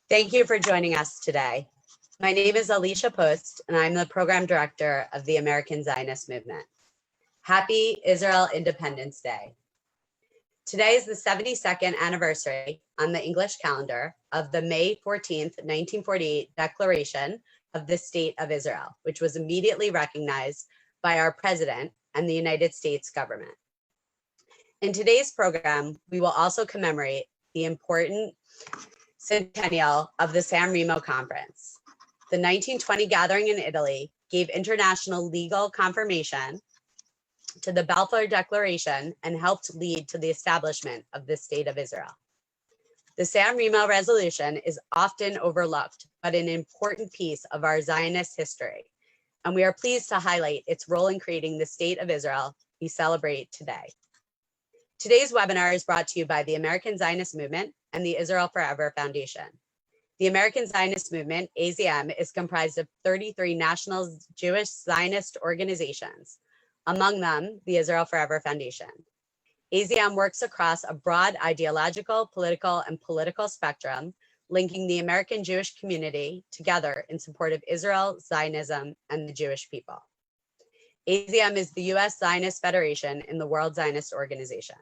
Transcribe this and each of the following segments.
Thank you for joining us today. My name is Alicia Post, and I'm the Program Director of the American Zionist Movement. Happy Israel Independence Day. Today is the 72nd anniversary on the English calendar of the May 14th, 1948 Declaration of the State of Israel, which was immediately recognized by our President and the United States government. In today's program, we will also commemorate the important Centennial of the San Remo Conference. The 1920 gathering in Italy gave international legal confirmation to the Balfour Declaration and helped lead to the establishment of the State of Israel. The San Remo Resolution is often overlooked, but an important piece of our Zionist history, and we are pleased to highlight its role in creating the State of Israel we celebrate today. Today's webinar is brought to you by the American Zionist Movement and the Israel Forever Foundation. The American Zionist Movement, AZM, is comprised of 33 national Jewish Zionist organizations, among them the Israel Forever Foundation. AZM works across a broad ideological, political, and political spectrum, linking the American Jewish community together in support of Israel, Zionism, and the Jewish people. AZM is the U.S. Zionist Federation in the World Zionist Organization.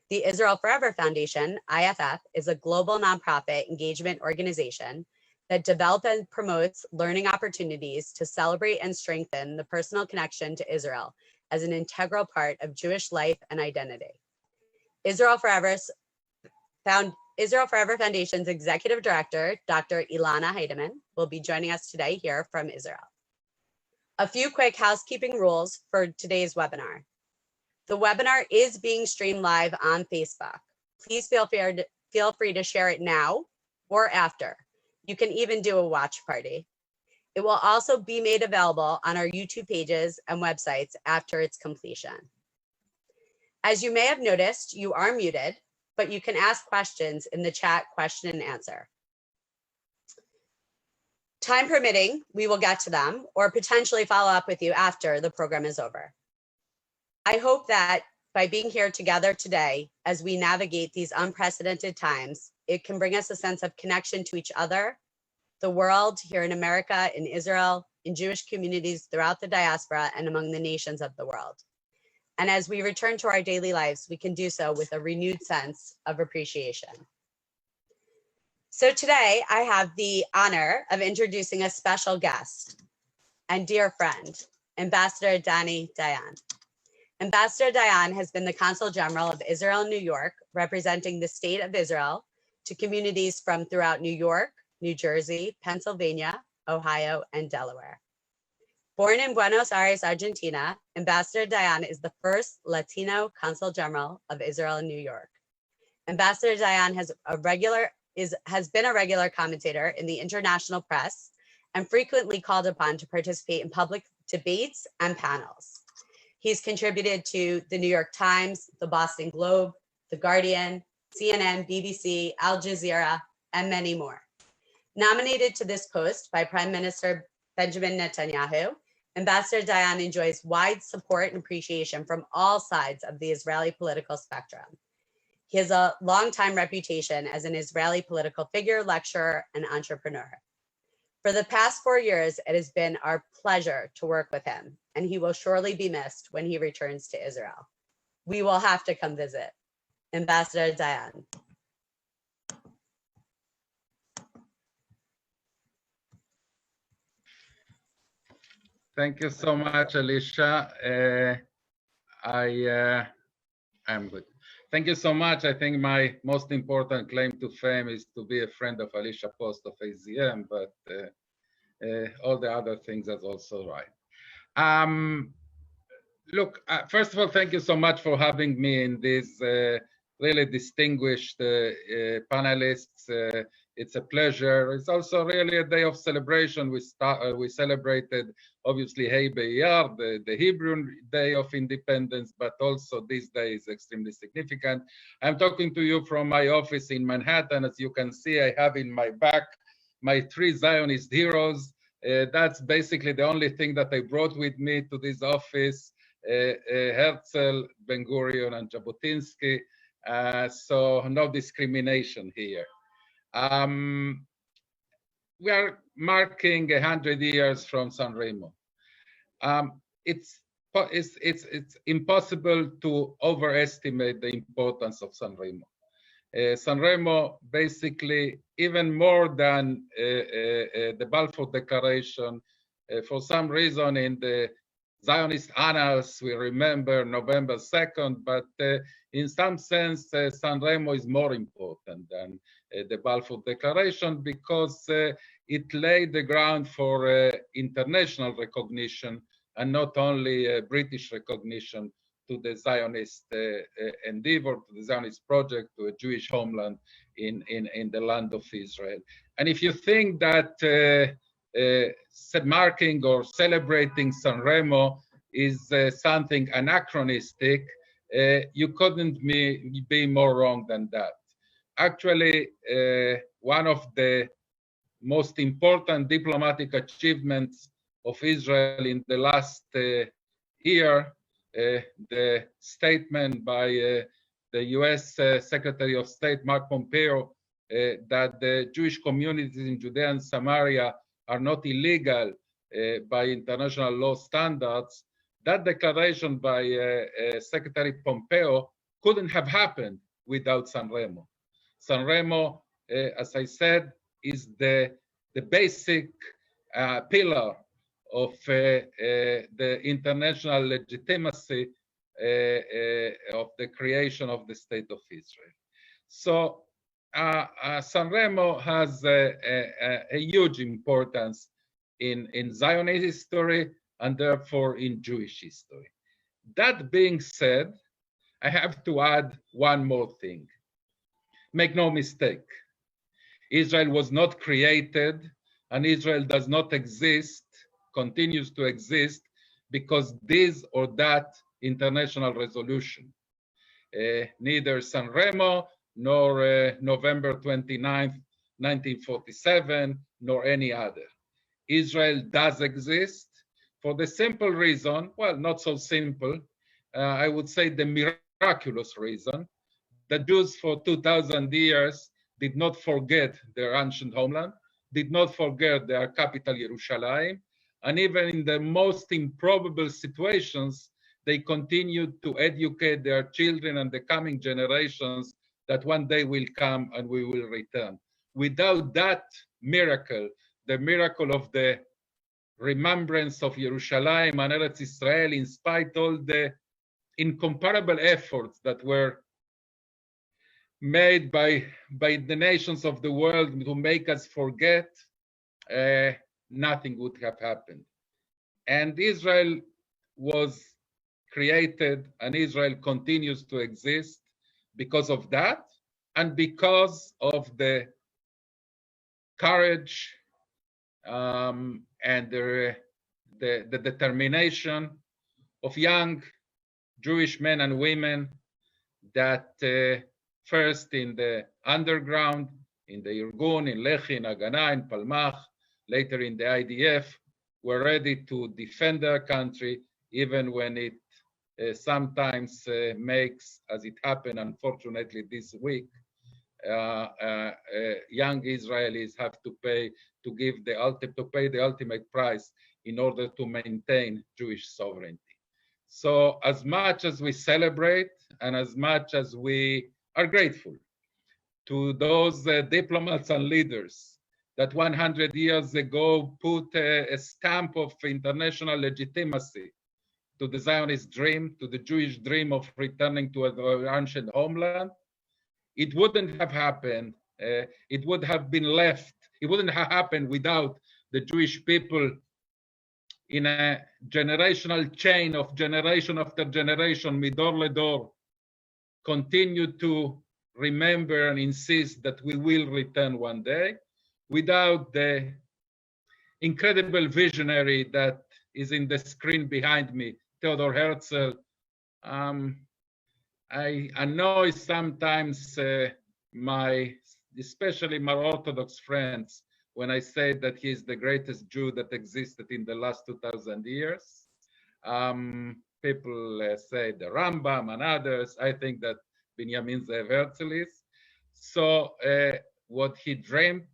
The Israel Forever Foundation, IFF, is a global nonprofit engagement organization that develops and promotes learning opportunities to celebrate and strengthen the personal connection to Israel as an integral part of Jewish life and identity. Israel Forever Foundation's Executive Director, Dr. Elana Heideman, will be joining us today here from Israel. A few quick housekeeping rules for today's webinar. The webinar is being streamed live on Facebook. Please feel free to share it now or after. You can even do a watch party. It will also be made available on our YouTube pages and websites after its completion. As you may have noticed, you are muted, but you can ask questions in the chat question and answer. Time permitting, we will get to them or potentially follow up with you after the program is over. I hope that by being here together today, as we navigate these unprecedented times, it can bring us a sense of connection to each other, the world here in America, in Israel, in Jewish communities throughout the diaspora, and among the nations of the world. And as we return to our daily lives, we can do so with a renewed sense of appreciation. So today I have the honor of introducing a special guest and dear friend, Ambassador Dani Dayan. Ambassador Dayan has been the Consul General of Israel in New York, representing the State of Israel to communities from throughout New York, New Jersey, Pennsylvania, Ohio, and Delaware. Born in Buenos Aires, Argentina, Ambassador Dayan is the first Latino Consul General of Israel in New York. Ambassador Dayan has been a regular commentator in the international press and frequently called upon to participate in public debates and panels. He's contributed to the New York Times, the Boston Globe, the Guardian, CNN, BBC, Al Jazeera, and many more. Nominated to this post by Prime Minister Benjamin Netanyahu, Ambassador Dayan enjoys wide support and appreciation from all sides of the Israeli political spectrum. He has a long-time reputation as an Israeli political figure, lecturer, and entrepreneur. For the past 4 years, it has been our pleasure to work with him, and he will surely be missed when he returns to Israel. We will have to come visit. Ambassador Dayan. Thank you so much, Alicia. I'm good. Thank you so much. I think my most important claim to fame is to be a friend of Alicia Post of AZM, but all the other things are also right. Look, first of all, thank you so much for having me in these really distinguished panelists. It's a pleasure. It's also really a day of celebration. We celebrated, obviously, Hey Be'iyar, the Hebrew Day of Independence, but also this day is extremely significant. I'm talking to you from my office in Manhattan. As you can see, I have in my back my 3 Zionist heroes. That's basically the only thing that I brought with me to this office, Herzl, Ben-Gurion, and Jabotinsky. So no discrimination here. we are marking 100 years from San Remo. It's impossible to overestimate the importance of San Remo. San Remo, basically, even more than the Balfour Declaration, for some reason in the Zionist annals, we remember November 2nd, but in some sense, San Remo is more important than the Balfour Declaration because it laid the ground for international recognition and not only British recognition to the Zionist endeavor, to the Zionist project, to a Jewish homeland in the land of Israel. And if you think that marking or celebrating San Remo is something anachronistic, you couldn't be more wrong than that. Actually, one of the most important diplomatic achievements of Israel in the last year, the statement by the US Secretary of State Mark Pompeo that the Jewish communities in Judea and Samaria are not illegal by international law standards, that declaration by Secretary Pompeo couldn't have happened without San Remo. San Remo, as I said, is the basic pillar of the international legitimacy of the creation of the State of Israel. So San Remo has a huge importance in Zionist history and therefore in Jewish history. That being said, I have to add one more thing. Make no mistake, Israel was not created and Israel does not exist, continues to exist because this or that international resolution. Neither San Remo nor November 29th, 1947, nor any other. Israel does exist for the simple reason, well, not so simple, I would say the miraculous reason, that Jews for 2,000 years did not forget their ancient homeland, did not forget their capital, Yerushalayim, and even in the most improbable situations, they continued to educate their children and the coming generations that one day will come and we will return. Without that miracle, the miracle of the remembrance of Yerushalayim and Eretz Israel, in spite all the incomparable efforts that were made by the nations of the world to make us forget, nothing would have happened. And Israel was created and Israel continues to exist because of that and because of the courage and the determination of young Jewish men and women that first in the underground, in the Irgun, in Lehi, in Haganah, in Palmach, later in the IDF, were ready to defend their country, even when it sometimes makes, as it happened unfortunately this week, young Israelis have to pay the ultimate price in order to maintain Jewish sovereignty. So as much as we celebrate and as much as we are grateful to those diplomats and leaders that 100 years ago put a stamp of international legitimacy to the Zionist dream, to the Jewish dream of returning to our ancient homeland, it wouldn't have happened. It would have been left. It wouldn't have happened without the Jewish people in a generational chain of generation after generation, midor ledor, continue to remember and insist that we will return one day, without the incredible visionary that is in the screen behind me, Theodor Herzl. I annoy sometimes especially my Orthodox friends, when I say that he is the greatest Jew that existed in the last 2,000 years. People say the Rambam and others. I think that Binyamin Zev Herzl is. So what he dreamed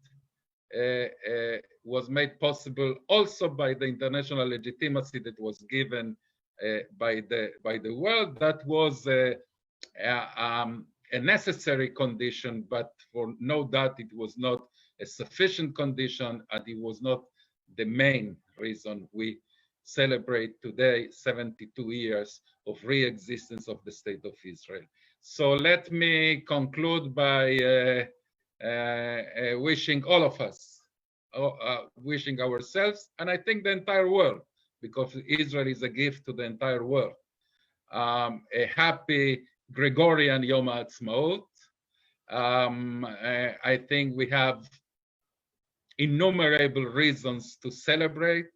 was made possible also by the international legitimacy that was given by the world. That was a necessary condition, but for no doubt it was not a sufficient condition, and it was not the main reason we celebrate today 72 years of re-existence of the State of Israel. So let me conclude by wishing all of us, wishing ourselves, and I think the entire world, because Israel is a gift to the entire world, a happy Gregorian Yom HaAtzmaut. I think we have innumerable reasons to celebrate.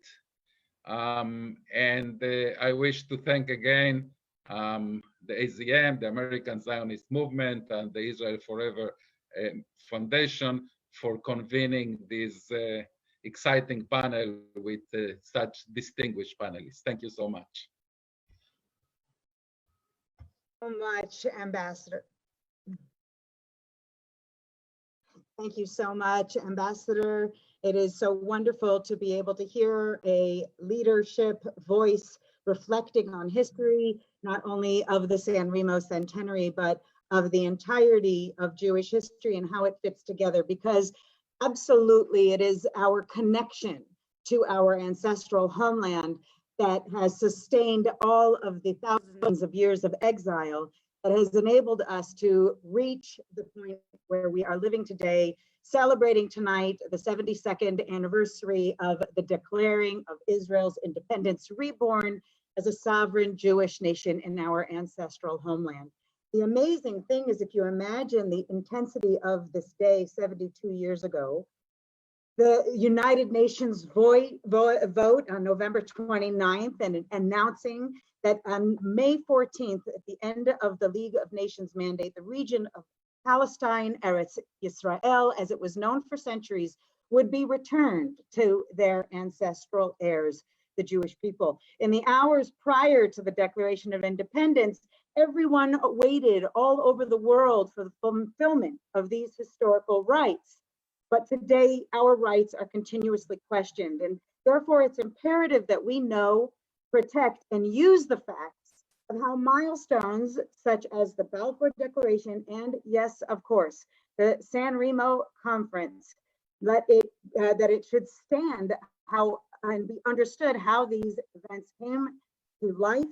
And I wish to thank again the AZM, the American Zionist Movement, and the Israel Forever Foundation for convening this exciting panel with such distinguished panelists. Thank you so much. So much, Ambassador. Thank you so much, Ambassador. It is so wonderful to be able to hear a leadership voice reflecting on history, not only of the San Remo centenary, but of the entirety of Jewish history and how it fits together, because absolutely it is our connection to our ancestral homeland that has sustained all of the thousands of years of exile, that has enabled us to reach the point where we are living today, celebrating tonight the 72nd anniversary of the declaring of Israel's independence, reborn as a sovereign Jewish nation in our ancestral homeland. The amazing thing is, if you imagine the intensity of this day 72 years ago, the United Nations vote on November 29th and announcing that on May 14th, at the end of the League of Nations mandate, the region of Palestine, Eretz Yisrael, as it was known for centuries, would be returned to their ancestral heirs, the Jewish people. In the hours prior to the Declaration of Independence, everyone waited all over the world for the fulfillment of these historical rights. But today, our rights are continuously questioned, and therefore it's imperative that we know, protect, and use the facts of how milestones such as the Balfour Declaration and, yes, of course, the San Remo Conference, that it should stand how and be understood how these events came to life,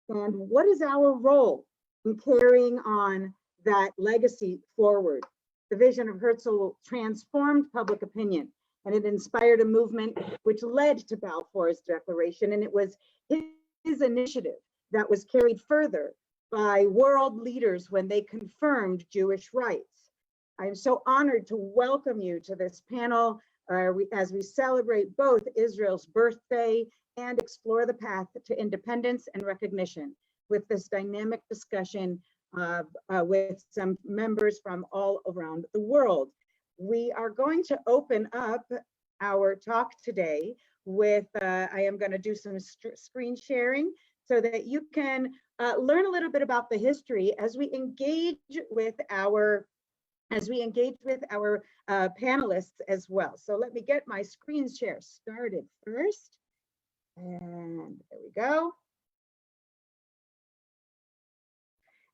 and what is our role in carrying on that legacy forward. The vision of Herzl transformed public opinion, and it inspired a movement which led to Balfour's Declaration, and it was his initiative that was carried further by world leaders when they confirmed Jewish rights. I am so honored to welcome you to this panel as we celebrate both Israel's birthday and explore the path to independence and recognition with this dynamic discussion with some members from all around the world. We are going to open up our talk today with, I am going to do some screen sharing so that you can learn a little bit about the history as we engage with our panelists as well. So let me get my screen share started first. And there we go.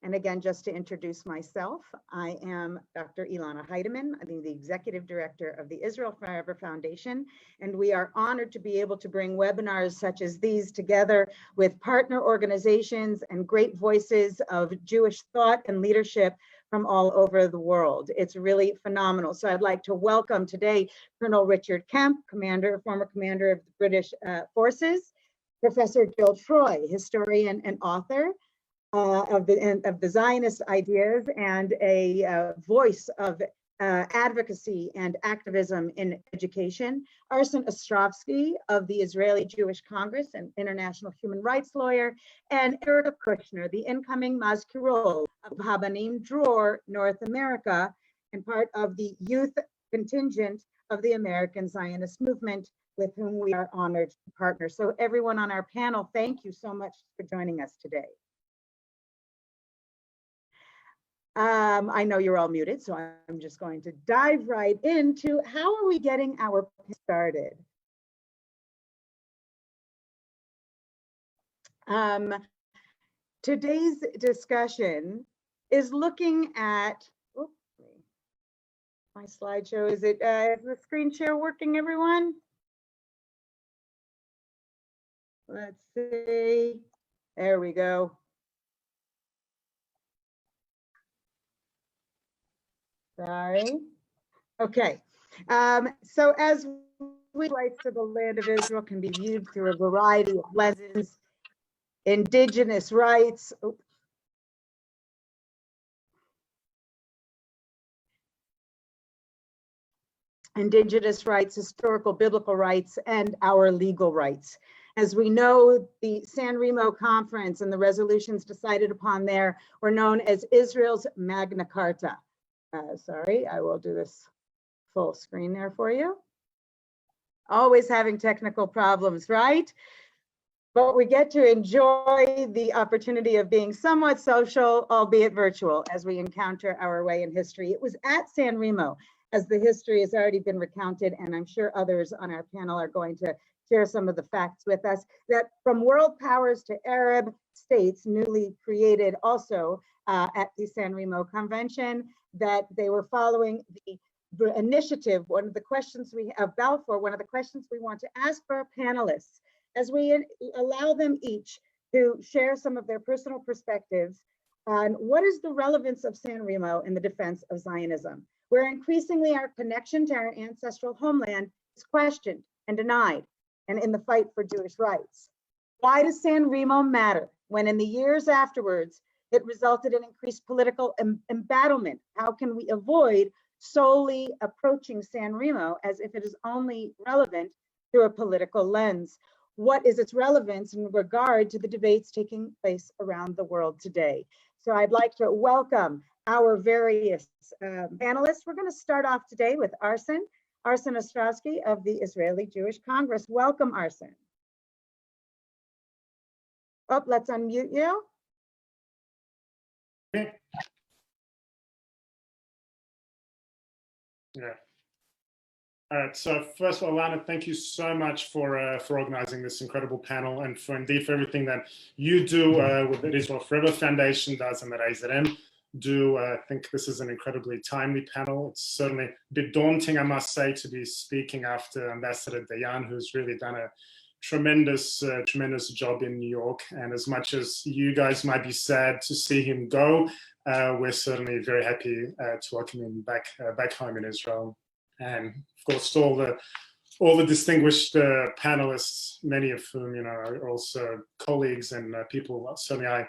And again, just to introduce myself, I am Dr. Elana Heideman. I'm the Executive Director of the Israel Forever Foundation, and we are honored to be able to bring webinars such as these together with partner organizations and great voices of Jewish thought and leadership from all over the world. It's really phenomenal. So I'd like to welcome today Colonel Richard Kemp, former commander of the British Forces, Professor Jill Troy, historian and author of the Zionist ideas and a voice of advocacy and activism in education, Arsen Ostrovsky of the Israeli Jewish Congress, an international human rights lawyer, and Erica Kushner, the incoming Mazkirol of Habonim, Dror, North America, and part of the youth contingent of the American Zionist Movement, with whom we are honored to partner. So everyone on our panel, thank you so much for joining us today. I know you're all muted, so I'm just going to dive right into how are we getting our started. Today's discussion is looking at, oops, my slideshow, is the screen share working, everyone? Let's see, there we go. Sorry. Okay. So as rights to the land of Israel can be viewed through a variety of lenses, indigenous rights, historical biblical rights, and our legal rights. As we know, the San Remo Conference and the resolutions decided upon there were known as Israel's Magna Carta. Sorry, I will do this full screen there for you. Always having technical problems, right? But we get to enjoy the opportunity of being somewhat social, albeit virtual, as we encounter our way in history. It was at San Remo, as the history has already been recounted, and I'm sure others on our panel are going to share some of the facts with us, that from world powers to Arab states, newly created also at the San Remo Convention, that they were following the initiative. One of the questions we have, Balfour, one of the questions we want to ask for our panelists, as we allow them each to share some of their personal perspectives on what is the relevance of San Remo in the defense of Zionism, where increasingly our connection to our ancestral homeland is questioned and denied, and in the fight for Jewish rights. Why does San Remo matter when in the years afterwards it resulted in increased political embattlement? How can we avoid solely approaching San Remo as if it is only relevant through a political lens? What is its relevance in regard to the debates taking place around the world today? So I'd like to welcome our various panelists. We're going to start off today with Arsen Ostrovsky of the Israeli Jewish Congress. Welcome, Arsen. Oh, let's unmute you. Yeah. All right. So first of all, Elana, thank you so much for organizing this incredible panel, and for everything that you do with the Israel Forever Foundation does and that AZM do. I think this is an incredibly timely panel. It's certainly a bit daunting, I must say, to be speaking after Ambassador Dayan, who's really done a tremendous job in New York. And as much as you guys might be sad to see him go, we're certainly very happy to welcome him back home in Israel. And of course, all the distinguished panelists, many of whom are also colleagues and people certainly I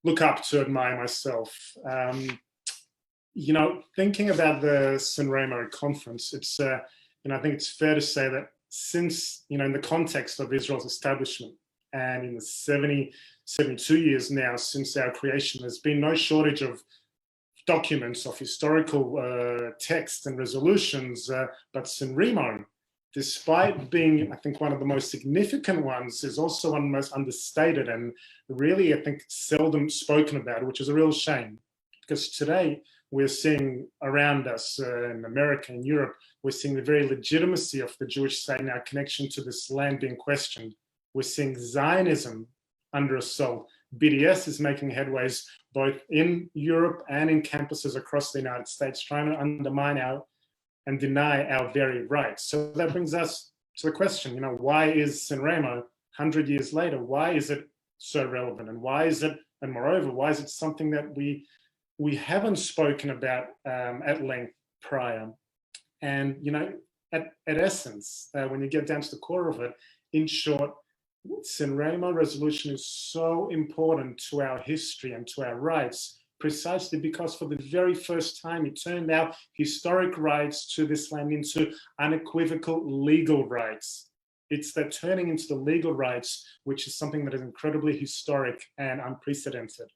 look up to, admire myself. Thinking about the San Remo Conference, it's I think it's fair to say that since in the context of Israel's establishment and in the 72 years now since our creation, there's been no shortage of documents, of historical texts and resolutions, but San Remo, despite being, I think, one of the most significant ones, is also one of the most understated and really, I think, seldom spoken about, which is a real shame. Because today we're seeing around us in America and Europe, we're seeing the very legitimacy of the Jewish state and our connection to this land being questioned. We're seeing Zionism under assault. BDS is making headways both in Europe and in campuses across the United States, trying to undermine and deny our very rights. So that brings us to the question, why is San Remo 100 years later, why is it so relevant? And why is it, and moreover, why is it something that we haven't spoken about at length prior? And, at essence, when you get down to the core of it, in short, San Remo resolution is so important to our history and to our rights, precisely because for the very first time, it turned our historic rights to this land into unequivocal legal rights. It's that turning into the legal rights, which is something that is incredibly historic and unprecedented.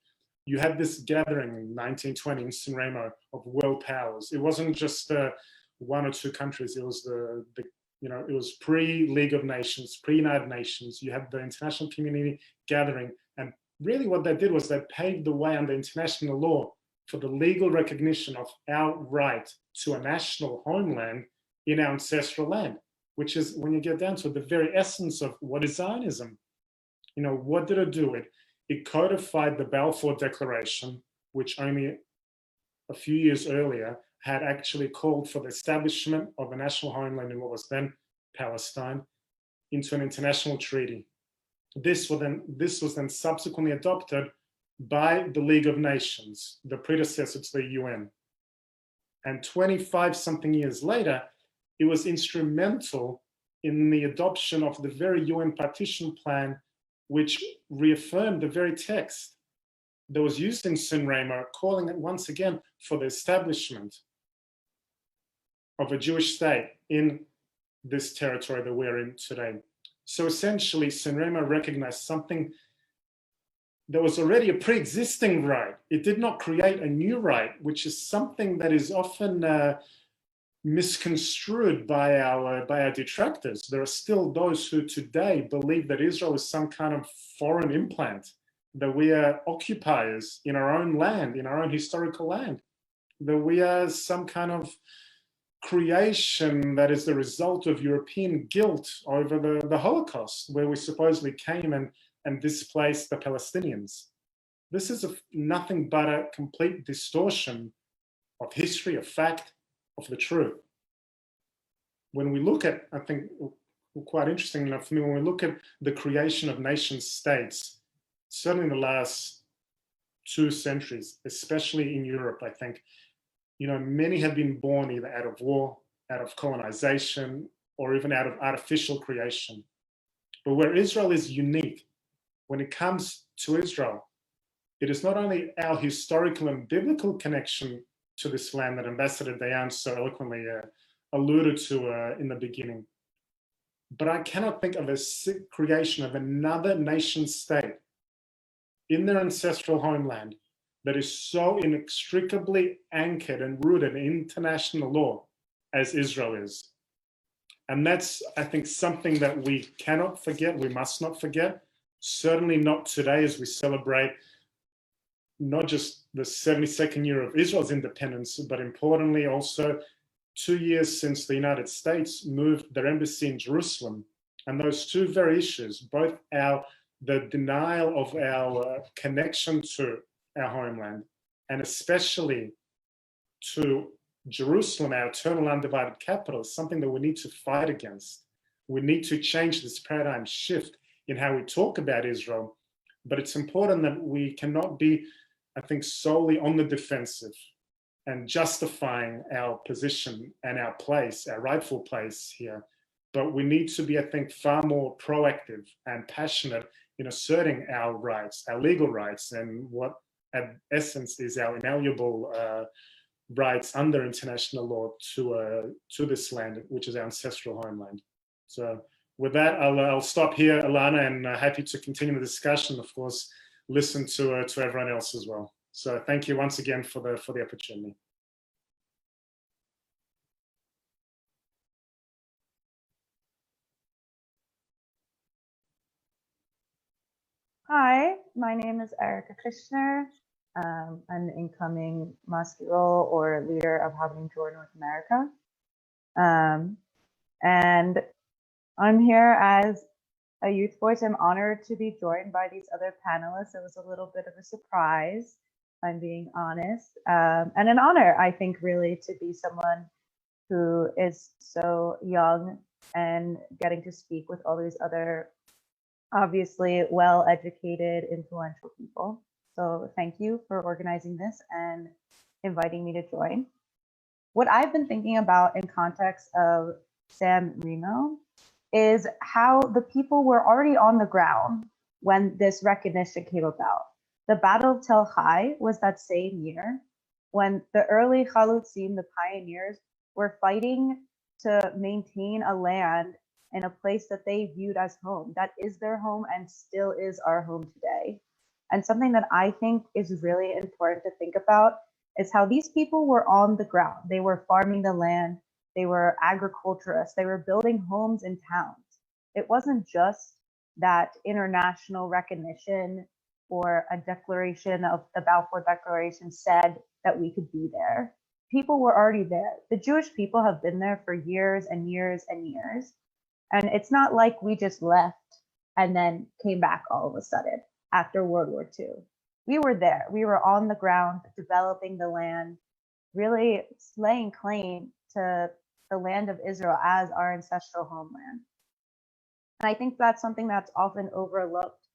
You had this gathering in 1920 in San Remo of world powers. It wasn't just one or two countries. It was it was pre-League of Nations, pre-United Nations. You had the international community gathering, and really what they did was they paved the way under international law for the legal recognition of our right to a national homeland in our ancestral land, which is, when you get down to it, the very essence of what is Zionism. You know, what did it do? It codified the Balfour Declaration, which only a few years earlier had actually called for the establishment of a national homeland in what was then Palestine into an international treaty. This was then subsequently adopted by the League of Nations, the predecessor to the UN. And 25 something years later, it was instrumental in the adoption of the very UN partition plan, which reaffirmed the very text that was used in San Remo, calling it once again for the establishment of a Jewish state in this territory that we're in today. So essentially, San Remo recognized something that was already a pre-existing right. It did not create a new right, which is something that is often misconstrued by our detractors. There are still those who today believe that Israel is some kind of foreign implant, that we are occupiers in our own land, in our own historical land, that we are some kind of creation that is the result of European guilt over the Holocaust, where we supposedly came and displaced the Palestinians. This is nothing but a complete distortion of history, of fact, of the truth. When we look at, I think, quite interesting enough for me, when we look at the creation of nation states, certainly in the last 2 centuries, especially in Europe, I think, you know, many have been born either out of war, out of colonization, or even out of artificial creation. But where Israel is unique, when it comes to Israel, it is not only our historical and biblical connection to this land that Ambassador Dayan so eloquently alluded to in the beginning, but I cannot think of a creation of another nation state in their ancestral homeland that is so inextricably anchored and rooted in international law as Israel is. And that's, I think, something that we cannot forget, we must not forget, certainly not today as we celebrate not just the 72nd year of Israel's independence, but importantly also 2 years since the United States moved their embassy in Jerusalem. And those two very issues, both the denial of our connection to our homeland, and especially to Jerusalem, our eternal undivided capital, is something that we need to fight against. We need to change this paradigm shift in how we talk about Israel. But it's important that we cannot be, I think, solely on the defensive and justifying our position and our place, our rightful place here. But we need to be, I think, far more proactive and passionate in asserting our rights, our legal rights, and what at essence is our inalienable rights under international law to this land, which is our ancestral homeland. So with that, I'll stop here, Elana, and happy to continue the discussion. Of course, listen to everyone else as well. So thank you once again for the opportunity. Hi, my name is Erica Kushner. I'm an incoming Mazkirol or leader of Habonim Dror North America. And I'm here as a youth voice. I'm honored to be joined by these other panelists. It was a little bit of a surprise, if I'm being honest, and an honor, I think, really, to be someone who is so young and getting to speak with all these other obviously well-educated, influential people. So thank you for organizing this and inviting me to join. What I've been thinking about in context of San Remo is how the people were already on the ground when this recognition came about. The Battle of Tel Hai was that same year when the early Chalutzim, the pioneers, were fighting to maintain a land in a place that they viewed as home. That is their home and still is our home today. And something that I think is really important to think about is how these people were on the ground. They were farming the land, they were agriculturists, they were building homes in towns. It wasn't just that international recognition or a declaration of the Balfour Declaration said that we could be there. People were already there. The Jewish people have been there for years and years and years. And it's not like we just left and then came back all of a sudden after World War II. We were there. We were on the ground, developing the land, really laying claim to the land of Israel as our ancestral homeland. And I think that's something that's often overlooked.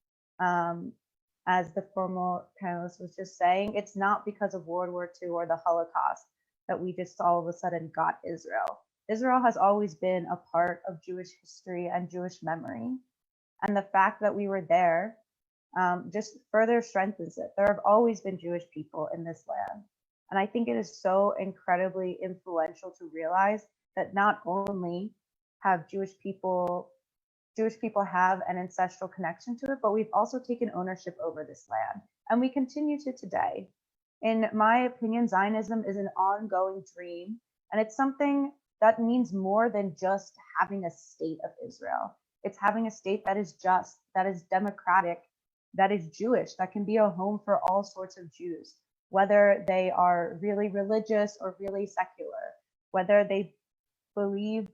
As the formal panelist was just saying, it's not because of World War II or the Holocaust that we just all of a sudden got Israel. Israel has always been a part of Jewish history and Jewish memory. And the fact that we were there just further strengthens it. There have always been Jewish people in this land. And I think it is so incredibly influential to realize that not only have Jewish people have an ancestral connection to it, but we've also taken ownership over this land. And we continue to today. In my opinion, Zionism is an ongoing dream. And it's something that means more than just having a state of Israel. It's having a state that is just, that is democratic, that is Jewish, that can be a home for all sorts of Jews, whether they are really religious or really secular, whether they believe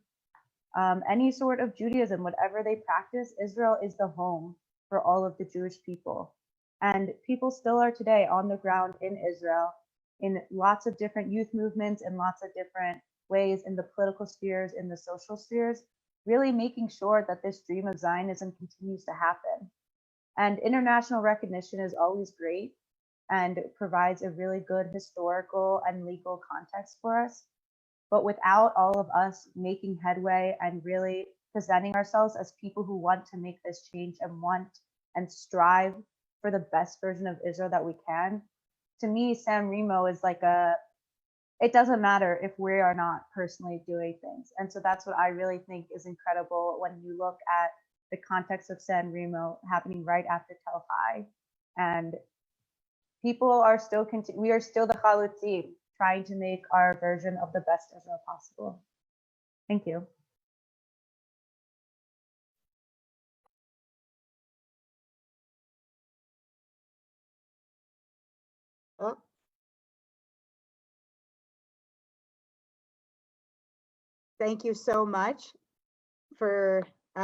any sort of Judaism, whatever they practice, Israel is the home for all of the Jewish people. And people still are today on the ground in Israel, in lots of different youth movements, in lots of different ways, in the political spheres, in the social spheres, really making sure that this dream of Zionism continues to happen. And international recognition is always great and provides a really good historical and legal context for us. But without all of us making headway and really presenting ourselves as people who want to make this change and want and strive for the best version of Israel that we can, to me, San Remo is like it doesn't matter if we are not personally doing things. And so that's what I really think is incredible when you look at the context of San Remo happening right after Tel Hai. And people are still, we are still the Chalutzim, trying to make our version of the best Israel possible. Thank you. Oh. Thank you so much for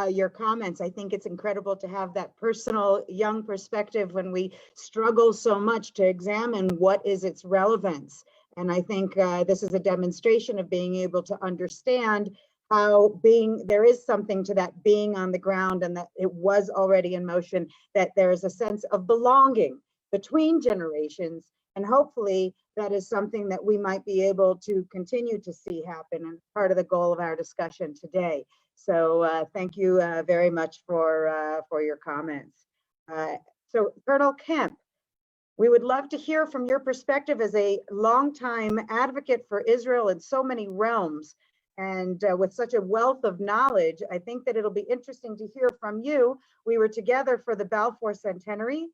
your comments. I think it's incredible to have that personal young perspective when we struggle so much to examine what is its relevance. And I think this is a demonstration of being able to understand how there is something to that being on the ground, and that it was already in motion, that there is a sense of belonging between generations. And hopefully that is something that we might be able to continue to see happen, and part of the goal of our discussion today. So thank you very much for your comments. So Colonel Kemp, we would love to hear from your perspective as a longtime advocate for Israel in so many realms, and with such a wealth of knowledge. I think that it'll be interesting to hear from you. We were together for the Balfour Centenary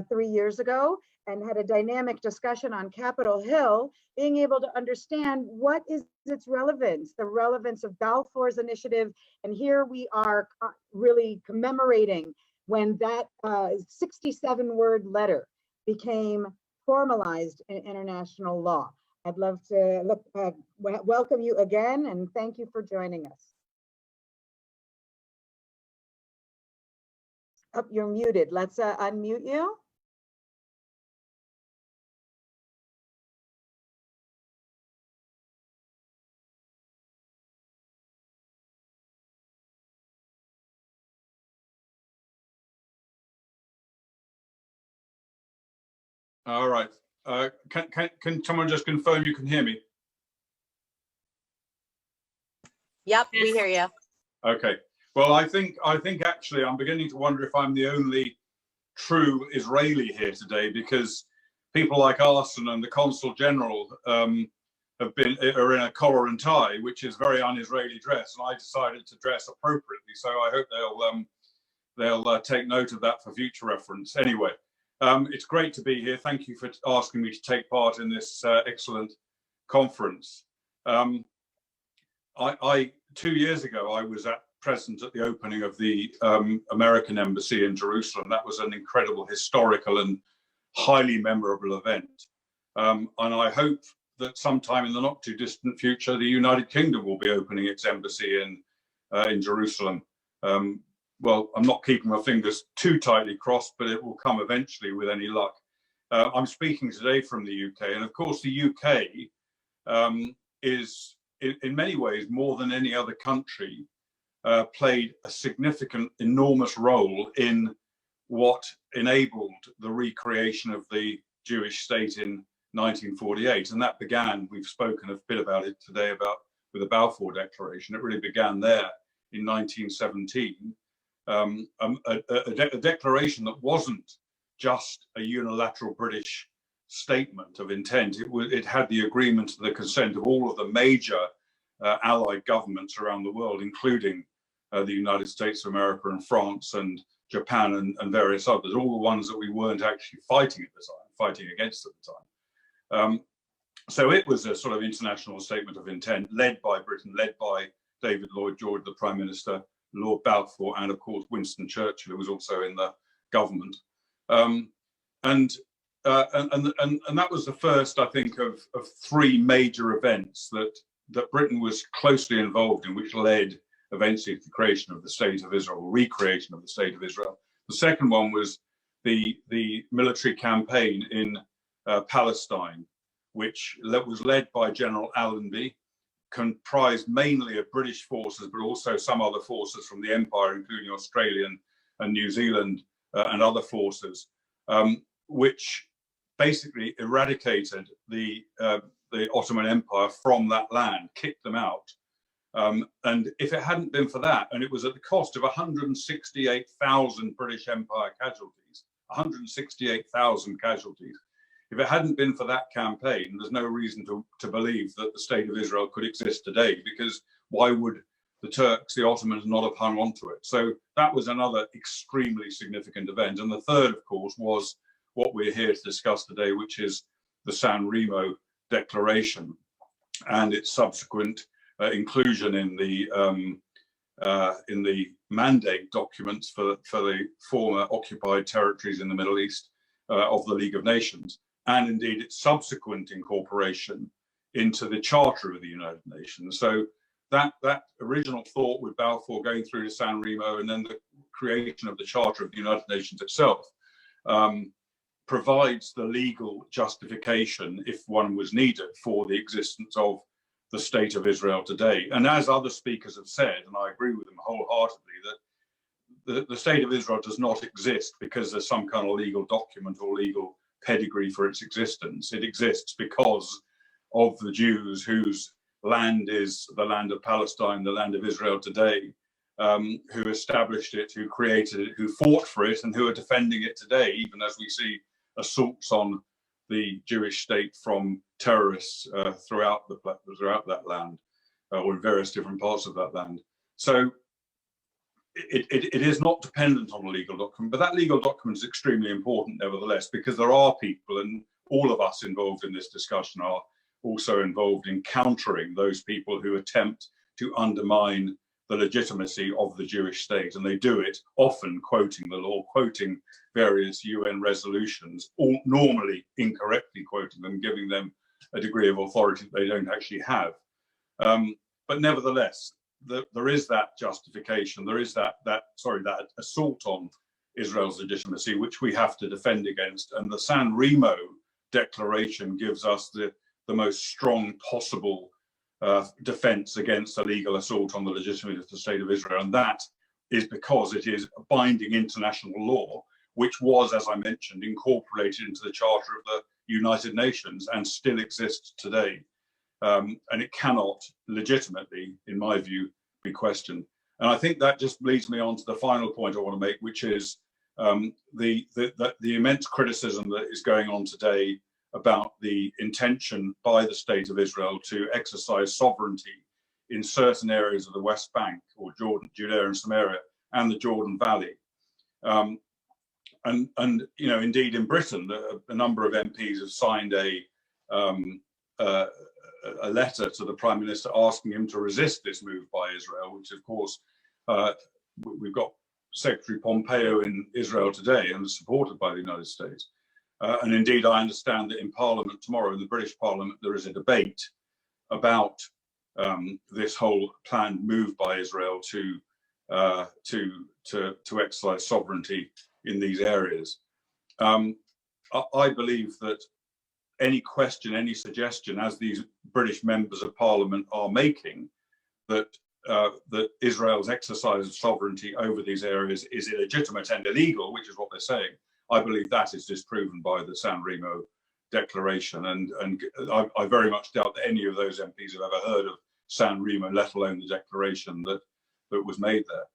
3 years ago and had a dynamic discussion on Capitol Hill, being able to understand what is its relevance, the relevance of Balfour's initiative. And here we are really commemorating when that 67-word letter became formalized in international law. I'd love to welcome you again, and thank you for joining us. Oh, you're muted. Let's unmute you. All right. Can someone just confirm you can hear me? Yep, we hear you. Okay. Well, I think actually I'm beginning to wonder if I'm the only true Israeli here today, because people like Arsen and the Consul General are in a collar and tie, which is very un-Israeli dress, and I decided to dress appropriately. So I hope they'll take note of that for future reference. Anyway. It's great to be here. Thank you for asking me to take part in this excellent conference. 2 years ago, I was present at the opening of the American embassy in Jerusalem. That was an incredible historical and highly memorable event. And I hope that sometime in the not too distant future, the United Kingdom will be opening its embassy in Jerusalem. Well, I'm not keeping my fingers too tightly crossed, but it will come eventually with any luck. I'm speaking today from the UK, and of course the UK is in many ways, more than any other country, played a significant, enormous role in what enabled the recreation of the Jewish state in 1948. And that began, we've spoken a bit about it today, with the Balfour Declaration. It really began there in 1917. A declaration that wasn't just a unilateral British statement of intent. It had the agreement and the consent of all of the major allied governments around the world, including the United States of America and France and Japan and various others, all the ones that we weren't actually fighting at the time, fighting against at the time. So it was a sort of international statement of intent led by Britain, led by David Lloyd George, the Prime Minister, Lord Balfour, and of course Winston Churchill, who was also in the government. And that was the first, I think, of three major events that Britain was closely involved in, which led eventually to the creation of the State of Israel, or recreation of the State of Israel. The second one was the military campaign in Palestine, which was led by General Allenby, comprised mainly of British forces, but also some other forces from the empire, including Australian and New Zealand and other forces, which basically eradicated the Ottoman Empire from that land, kicked them out. And if it hadn't been for that, and it was at the cost of 168,000 British Empire casualties, 168,000 casualties. If it hadn't been for that campaign, there's no reason to believe that the State of Israel could exist today, because why would the Turks, the Ottomans, not have hung on to it? So that was another extremely significant event. And the third, of course, was what we're here to discuss today, which is the San Remo Declaration and its subsequent inclusion in the mandate documents for the former occupied territories in the Middle East of the League of Nations, and indeed its subsequent incorporation into the Charter of the United Nations. So that original thought with Balfour going through to San Remo, and then the creation of the Charter of the United Nations itself, provides the legal justification, if one was needed, for the existence of the State of Israel today. And as other speakers have said, and I agree with them wholeheartedly, that the State of Israel does not exist because there's some kind of legal document or legal pedigree for its existence. It exists because of the Jews whose land is the land of Palestine, the land of Israel today, who established it, who created it, who fought for it, and who are defending it today, even as we see assaults on the Jewish state from terrorists throughout that land, or in various different parts of that land. So it is not dependent on a legal document, but that legal document is extremely important nevertheless, because there are people, and all of us involved in this discussion are also involved in countering those people who attempt to undermine the legitimacy of the Jewish state. And they do it often quoting the law, quoting various UN resolutions, or normally incorrectly quoting them, giving them a degree of authority they don't actually have. But nevertheless, there is that justification, there is that assault on Israel's legitimacy, which we have to defend against. And the San Remo Declaration gives us the most strong possible defense against a legal assault on the legitimacy of the State of Israel. And that is because it is a binding international law, which was, as I mentioned, incorporated into the Charter of the United Nations and still exists today. And it cannot legitimately, in my view, be questioned. And I think that just leads me on to the final point I want to make, which is the immense criticism that is going on today about the intention by the State of Israel to exercise sovereignty in certain areas of the West Bank, or Jordan, Judea and Samaria, and the Jordan Valley. And you know, indeed in Britain, a number of MPs have signed a letter to the Prime Minister asking him to resist this move by Israel, which of course, we've got Secretary Pompeo in Israel today and is supported by the United States. And indeed, I understand that in Parliament tomorrow, in the British Parliament, there is a debate about this whole planned move by Israel to exercise sovereignty in these areas. I believe that any question, any suggestion, as these British members of Parliament are making, that that Israel's exercise of sovereignty over these areas is illegitimate and illegal, which is what they're saying, I believe that is disproven by the San Remo Declaration, and I very much doubt that any of those MPs have ever heard of San Remo, let alone the declaration that was made there.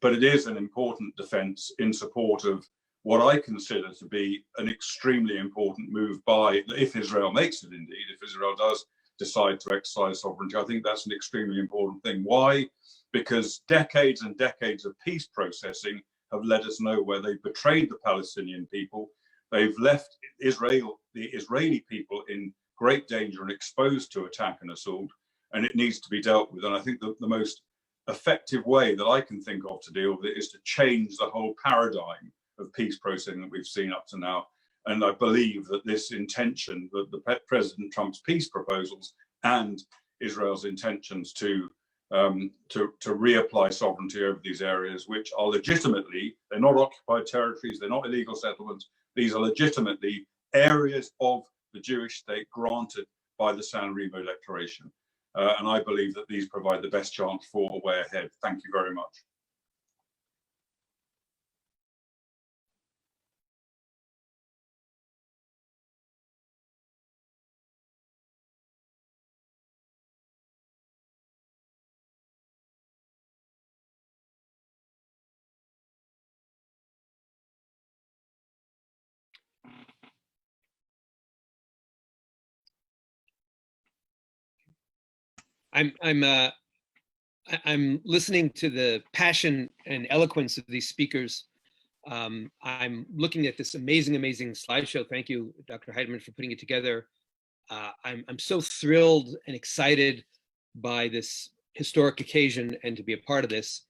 But it is an important defence in support of what I consider to be an extremely important move by, if Israel makes it indeed, if Israel does decide to exercise sovereignty, I think that's an extremely important thing. Why? Because decades and decades of peace processing have let us know where they've betrayed the Palestinian people. They've left Israel, the Israeli people, in great danger and exposed to attack and assault, and it needs to be dealt with. And I think that the most effective way that I can think of to deal with it is to change the whole paradigm of peace processing that we've seen up to now. And I believe that this intention, that the President Trump's peace proposals and Israel's intentions to reapply sovereignty over these areas, which are legitimately, they're not occupied territories, they're not illegal settlements, these are legitimately areas of the Jewish state granted by the San Remo Declaration. And I believe that these provide the best chance for a way ahead. Thank you very much. I'm listening to the passion and eloquence of these speakers. I'm looking at this amazing slideshow. Thank you, Dr. Heideman, for putting it together. I'm so thrilled and excited by this historic occasion and to be a part of this.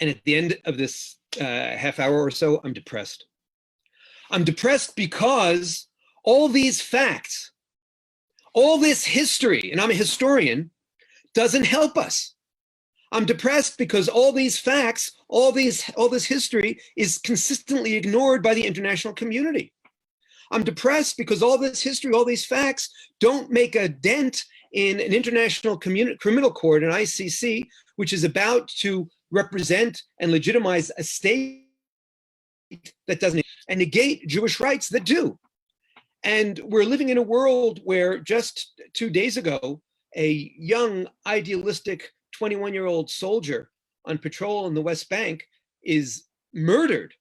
And at the end of this half hour or so, I'm depressed. I'm depressed because all these facts, all this history, and I'm a historian, doesn't help us. I'm depressed because all these facts, all this history is consistently ignored by the international community. I'm depressed because all this history, all these facts don't make a dent in an international criminal court, an ICC, which is about to represent and legitimize a state that doesn't, and negate Jewish rights that do. And we're living in a world where just 2 days ago, a young, idealistic 21-year-old soldier on patrol in the West Bank is murdered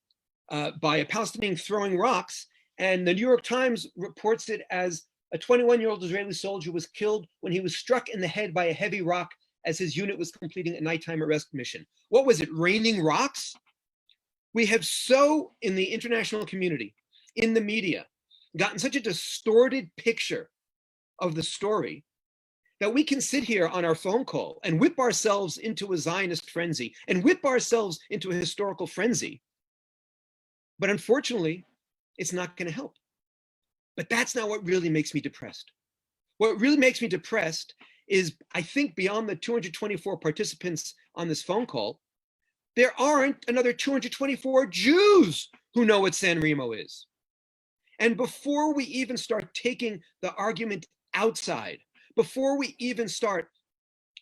by a Palestinian throwing rocks. And the New York Times reports it as a 21-year-old Israeli soldier was killed when he was struck in the head by a heavy rock as his unit was completing a nighttime arrest mission. What was it, raining rocks? We have so, in the international community, in the media, gotten such a distorted picture of the story that we can sit here on our phone call and whip ourselves into a Zionist frenzy and whip ourselves into a historical frenzy. But unfortunately, it's not going to help. But that's not what really makes me depressed. What really makes me depressed is, I think, beyond the 224 participants on this phone call, there aren't another 224 Jews who know what San Remo is. And before we even start taking the argument outside, before we even start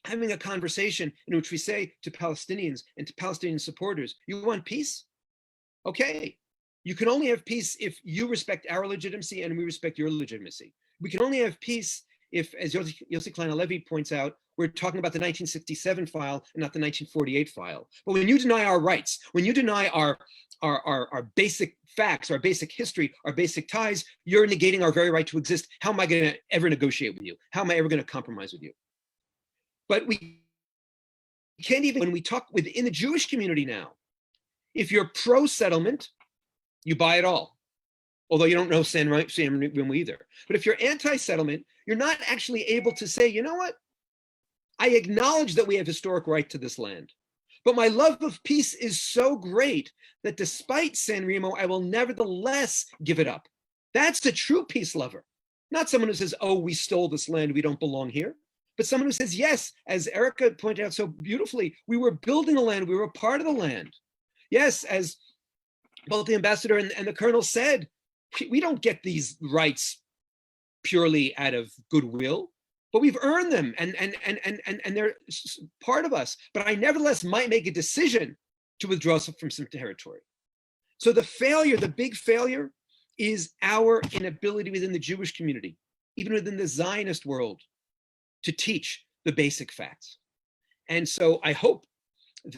having a conversation in which we say to Palestinians and to Palestinian supporters, you want peace? Okay, you can only have peace if you respect our legitimacy and we respect your legitimacy. We can only have peace if, as Yossi Klein Halevi points out, we're talking about the 1967 file and not the 1948 file. But when you deny our rights, when you deny our basic facts, our basic history, our basic ties, you're negating our very right to exist. How am I going to ever negotiate with you? How am I ever going to compromise with you? But we can't even, when we talk within the Jewish community now, if you're pro-settlement, you buy it all. Although you don't know San Remo either. But if you're anti-settlement, you're not actually able to say, you know what? I acknowledge that we have historic right to this land, But my love of peace is so great that despite San Remo, I will nevertheless give it up. That's the true peace lover. Not someone who says, oh, we stole this land, we don't belong here. But someone who says, yes, as Erica pointed out so beautifully, we were building the land, we were a part of the land. Yes, as both the ambassador and the colonel said, we don't get these rights purely out of goodwill, but we've earned them and they're part of us. But I nevertheless might make a decision to withdraw from some territory. So the failure, the big failure, is our inability within the Jewish community, even within the Zionist world, to teach the basic facts. And so I hope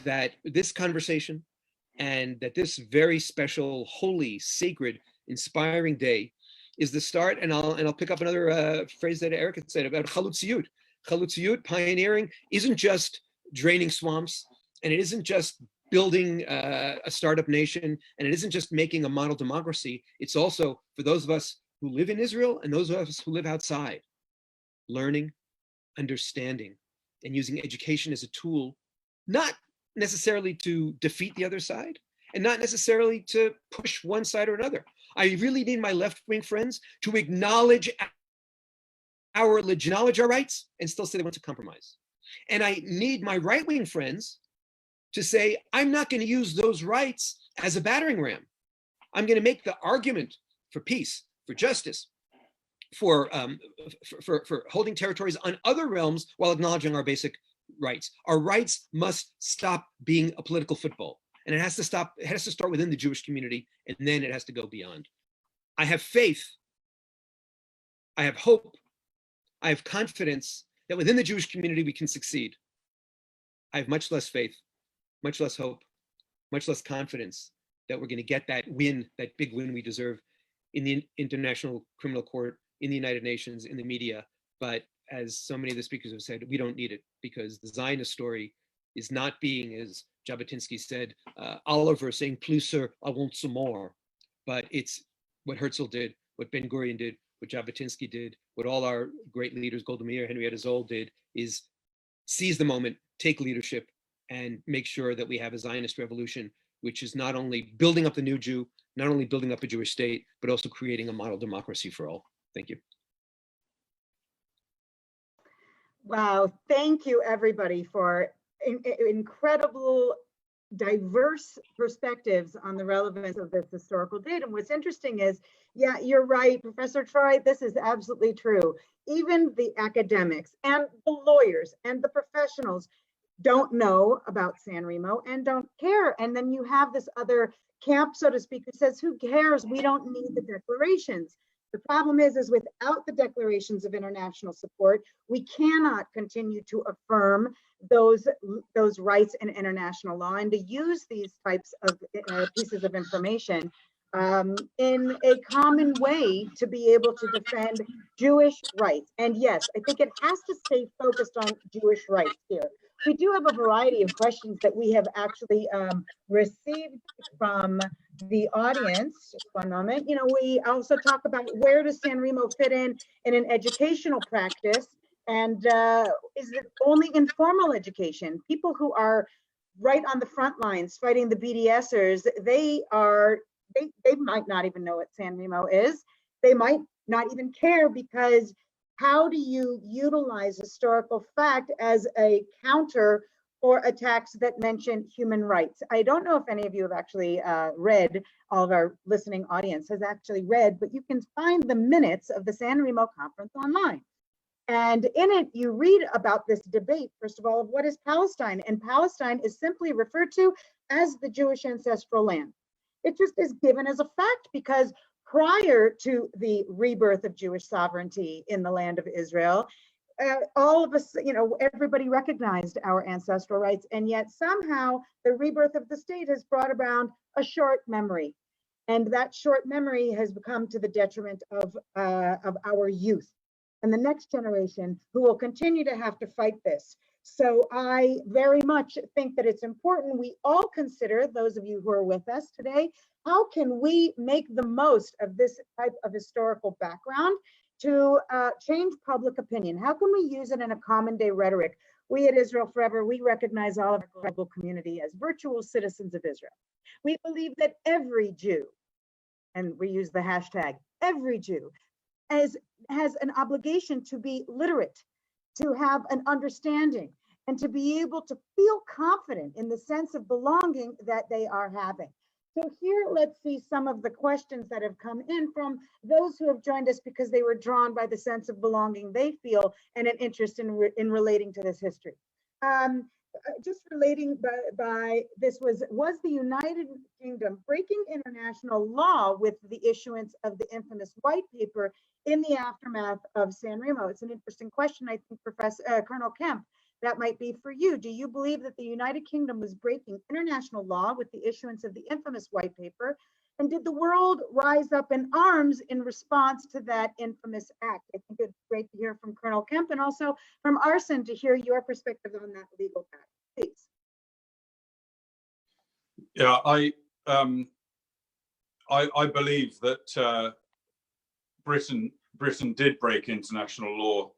that this conversation and that this very special, holy, sacred, inspiring day is the start. And I'll pick up another phrase that Erica said about chalutziyut. Chalutziyut, pioneering, isn't just draining swamps, and it isn't just building a startup nation, and it isn't just making a model democracy. It's also for those of us who live in Israel and those of us who live outside, learning, understanding, and using education as a tool, not necessarily to defeat the other side, and not necessarily to push one side or another. I really need my left-wing friends to acknowledge our rights and still say they want to compromise. And I need my right-wing friends to say, I'm not going to use those rights as a battering ram. I'm going to make the argument for peace, for justice, for holding territories on other realms while acknowledging our basic rights. Our rights must stop being a political football. And it has to stop, it has to start within the Jewish community, and then it has to go beyond. I have faith, I have hope, I have confidence that within the Jewish community we can succeed. I have much less faith, much less hope, much less confidence that we're going to get that win, that big win we deserve in the International Criminal Court, in the United Nations, in the media. But as so many of the speakers have said, we don't need it, because the Zionist story is not being, as Jabotinsky said, Oliver saying, please sir, I want some more. But it's what Herzl did, what Ben Gurion did, what Jabotinsky did, what all our great leaders, Golda Meir, Henrietta Zoll did, is seize the moment, take leadership, and make sure that we have a Zionist revolution, which is not only building up the new Jew, not only building up a Jewish state, but also creating a model democracy for all. Thank you. Wow, thank you everybody for incredible, diverse perspectives on the relevance of this historical date. And what's interesting is, yeah, you're right, Professor Troy, this is absolutely true. Even the academics and the lawyers and the professionals don't know about San Remo and don't care. And then you have this other camp, so to speak, who says, who cares? We don't need the declarations. The problem is without the declarations of international support, we cannot continue to affirm those rights in international law and to use these types of pieces of information in a common way to be able to defend Jewish rights. And yes, I think it has to stay focused on Jewish rights here. We do have a variety of questions that we have actually received from the audience. Just one moment. You know, we also talk about where does San Remo fit in an educational practice, and is it only informal education? People who are right on the front lines fighting the BDSers, they might not even know what San Remo is. They might not even care, because how do you utilize historical fact as a counter for attacks that mention human rights? I don't know if any of you have actually read, all of our listening audience has actually read, but you can find the minutes of the San Remo Conference online. And in it, you read about this debate, first of all, of what is Palestine. And Palestine is simply referred to as the Jewish ancestral land. It just is given as a fact, because prior to the rebirth of Jewish sovereignty in the land of Israel, all of us, you know, everybody recognized our ancestral rights, and yet somehow the rebirth of the state has brought around a short memory. And that short memory has become to the detriment of our youth and the next generation, who will continue to have to fight this. So I very much think that it's important we all consider, those of you who are with us today, how can we make the most of this type of historical background to change public opinion? How can we use it in a common day rhetoric We at Israel Forever, we recognize all of our global community as virtual citizens of Israel. We believe that every Jew, and we use the hashtag, every Jew, has an obligation to be literate, to have an understanding, and to be able to feel confident in the sense of belonging that they are having. So here, let's see some of the questions that have come in from those who have joined us because they were drawn by the sense of belonging they feel and an interest in relating to this history. Just relating by this was the United Kingdom breaking international law with the issuance of the infamous white paper in the aftermath of San Remo? It's an interesting question, I think, Colonel Kemp. That might be for you. Do you believe that the United Kingdom was breaking international law with the issuance of the infamous white paper? And did the world rise up in arms in response to that infamous act? I think it's great to hear from Colonel Kemp and also from Arsen to hear your perspective on that legal pact, please. Yeah, I believe that Britain did break international law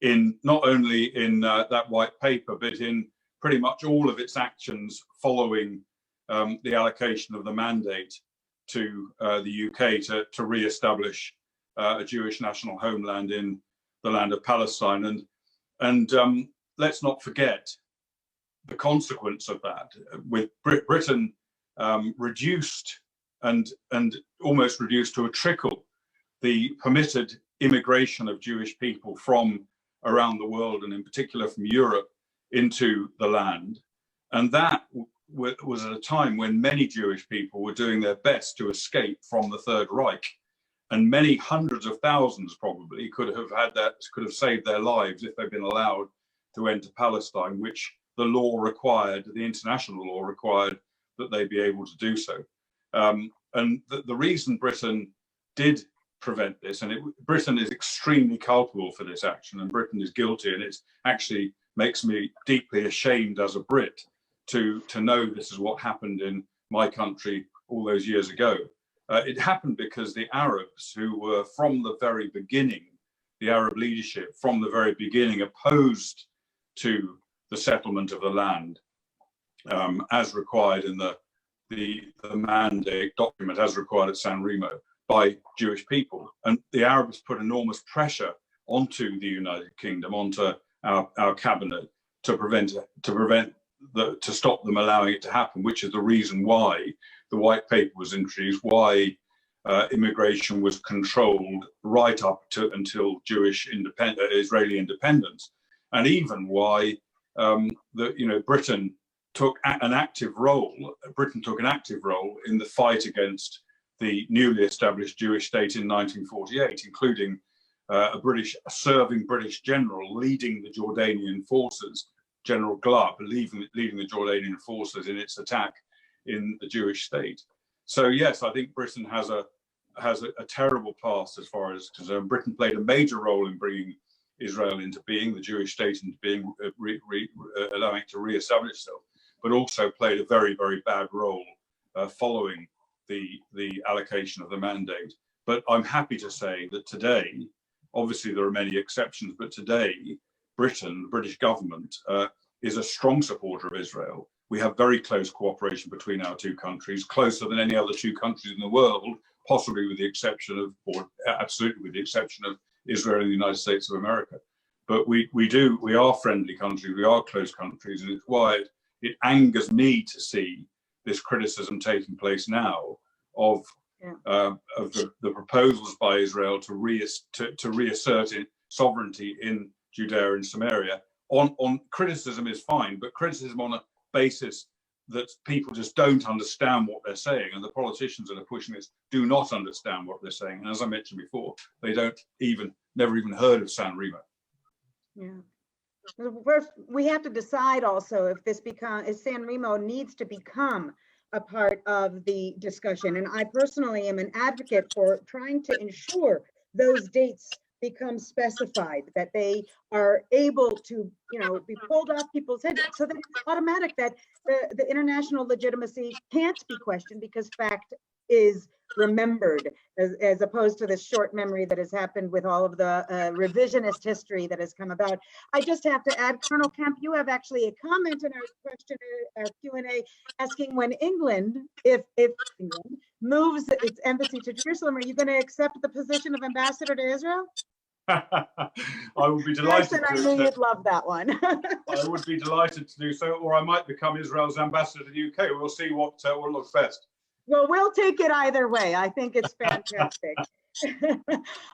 in not only in that white paper, but in pretty much all of its actions following the allocation of the mandate to the UK to re-establish a Jewish national homeland in the land of Palestine. And let's not forget the consequence of that, with Britain reduced and almost reduced to a trickle the permitted immigration of Jewish people from around the world, and in particular from Europe, into the land. And that was at a time when many Jewish people were doing their best to escape from the Third Reich, and many hundreds of thousands probably could have saved their lives if they'd been allowed to enter Palestine, which the law required, the international law required, that they be able to do so. And the reason Britain did prevent this, and Britain is extremely culpable for this action, and Britain is guilty, and it actually makes me deeply ashamed as a Brit to know this is what happened in my country all those years ago. It happened because the Arabs, who were from the very beginning, the Arab leadership from the very beginning opposed to the settlement of the land as required in the mandate document, as required at San Remo by Jewish people. And the Arabs put enormous pressure onto the United Kingdom, onto our cabinet to stop them allowing it to happen, which is the reason why the white paper was introduced, why immigration was controlled right up to until Israeli independence, and even why Britain took an active role. Britain took an active role in the fight against the newly established Jewish state in 1948, including a serving British general leading the Jordanian forces, General Glab, leading the Jordanian forces in its attack in the Jewish state. So yes, I think Britain has a terrible past as far as concerned. Britain played a major role in bringing Israel into being, the Jewish state into being, allowing it to re-establish itself, but also played a very, very bad role following the allocation of the mandate. But I'm happy to say that today, obviously there are many exceptions, but today, Britain, the British government, is a strong supporter of Israel. We have very close cooperation between our two countries, closer than any other two countries in the world, possibly with the exception of, or absolutely with the exception of Israel and the United States of America. But we are friendly countries, we are close countries, and it's why it angers me to see this criticism taking place now of the proposals by Israel to reassert sovereignty in Judea and Samaria. On criticism is fine, but criticism on a basis that people just don't understand what they're saying, and the politicians that are pushing this do not understand what they're saying. And as I mentioned before, they never even heard of San Remo. Yeah. First, we have to decide also if San Remo needs to become a part of the discussion. And I personally am an advocate for trying to ensure those dates become specified, that they are able to, be pulled off people's heads, so that it's automatic, that the international legitimacy can't be questioned, because fact is remembered, as opposed to this short memory that has happened with all of the revisionist history that has come about. I just have to add, Colonel Kemp, you have actually a comment in our question, our Q&A, asking when England, if England moves its embassy to Jerusalem, are you going to accept the position of ambassador to Israel? I would be delighted I knew you'd love that one. I would be delighted to do so, or I might become Israel's ambassador to the UK. We'll see what looks best. Well, we'll take it either way. I think it's fantastic.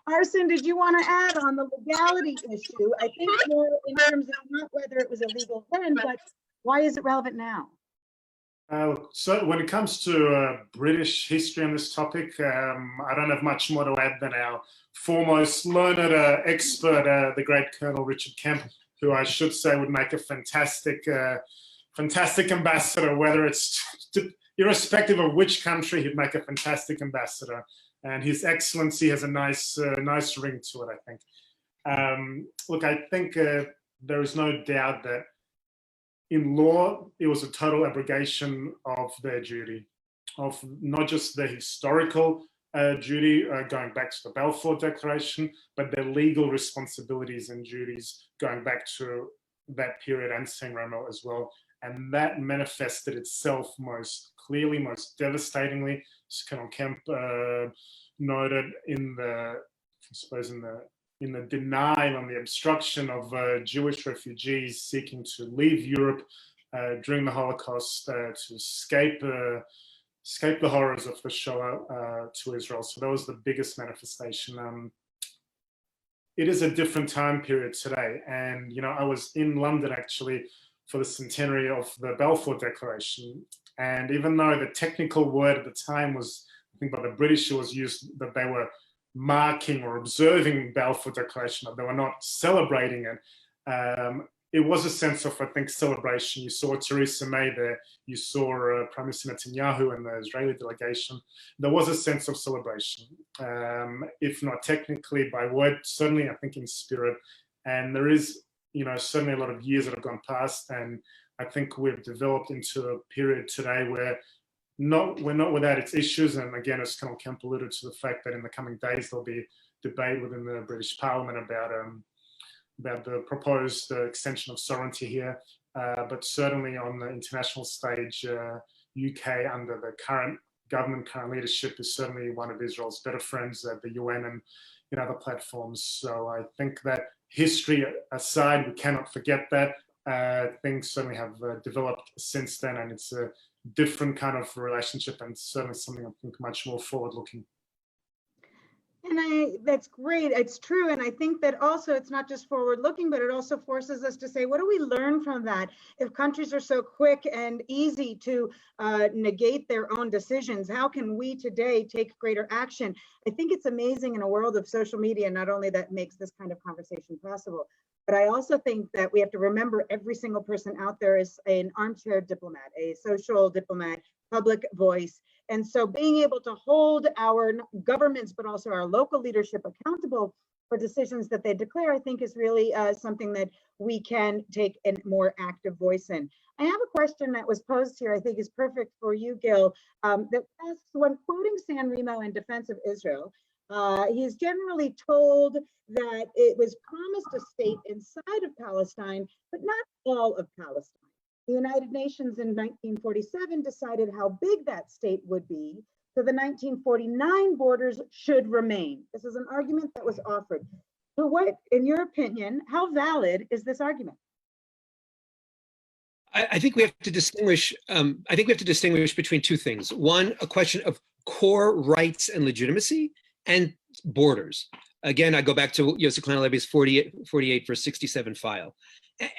Arsen, did you want to add on the legality issue? I think more in terms of not whether it was illegal then, but why is it relevant now? So when it comes to British history on this topic, I don't have much more to add than our foremost learned expert, the great Colonel Richard Kemp, who I should say would make a fantastic ambassador, whether it's irrespective of which country, he'd make a fantastic ambassador. And His Excellency has a nice ring to it, I think. Look, I think there is no doubt that in law, it was a total abrogation of their duty, of not just their historical duty going back to the Balfour Declaration, but their legal responsibilities and duties going back to that period and San Remo as well. And that manifested itself most clearly, most devastatingly, as Colonel Kemp noted, in the denial and the obstruction of Jewish refugees seeking to leave Europe during the Holocaust to escape the horrors of the Shoah to Israel. So that was the biggest manifestation. It is a different time period today. And, you know, I was in London actually for the centenary of the Balfour Declaration. And even though the technical word at the time was, I think by the British, it was used that they were marking or observing Balfour Declaration, that they were not celebrating it. It was a sense of, I think, celebration. You saw Theresa May there, you saw Prime Minister Netanyahu and the Israeli delegation. There was a sense of celebration, if not technically by word, certainly I think in spirit. And there is, you know, certainly a lot of years that have gone past, and I think we've developed into a period today where we're not without its issues. And again, as Colonel Kemp alluded to the fact that in the coming days there'll be debate within the British Parliament about the proposed extension of sovereignty here. But certainly on the international stage, UK under the current government, current leadership is certainly one of Israel's better friends at the UN and in other platforms. So I think that history aside, we cannot forget that. Things certainly have developed since then, and it's a different kind of relationship, and certainly something I think much more forward-looking. And that's great. It's true. And I think that also it's not just forward looking, but it also forces us to say, what do we learn from that? If countries are so quick and easy to negate their own decisions, how can we today take greater action? I think it's amazing in a world of social media, not only that makes this kind of conversation possible, but I also think that we have to remember every single person out there is an armchair diplomat, a social diplomat, public voice. And so being able to hold our governments, but also our local leadership accountable for decisions that they declare, I think is really something that we can take a more active voice in. I have a question that was posed here, I think is perfect for you, Gil, that asks, when quoting San Remo in defense of Israel, he is generally told that it was promised a state inside of Palestine, but not all of Palestine. The United Nations in 1947 decided how big that state would be, so the 1949 borders should remain. This is an argument that was offered. So what, in your opinion, how valid is this argument? I think we have to distinguish. I think we have to distinguish between two things. One, a question of core rights and legitimacy, and borders. Again, I go back to Yosef Klein Levy's 48 verse 67 file.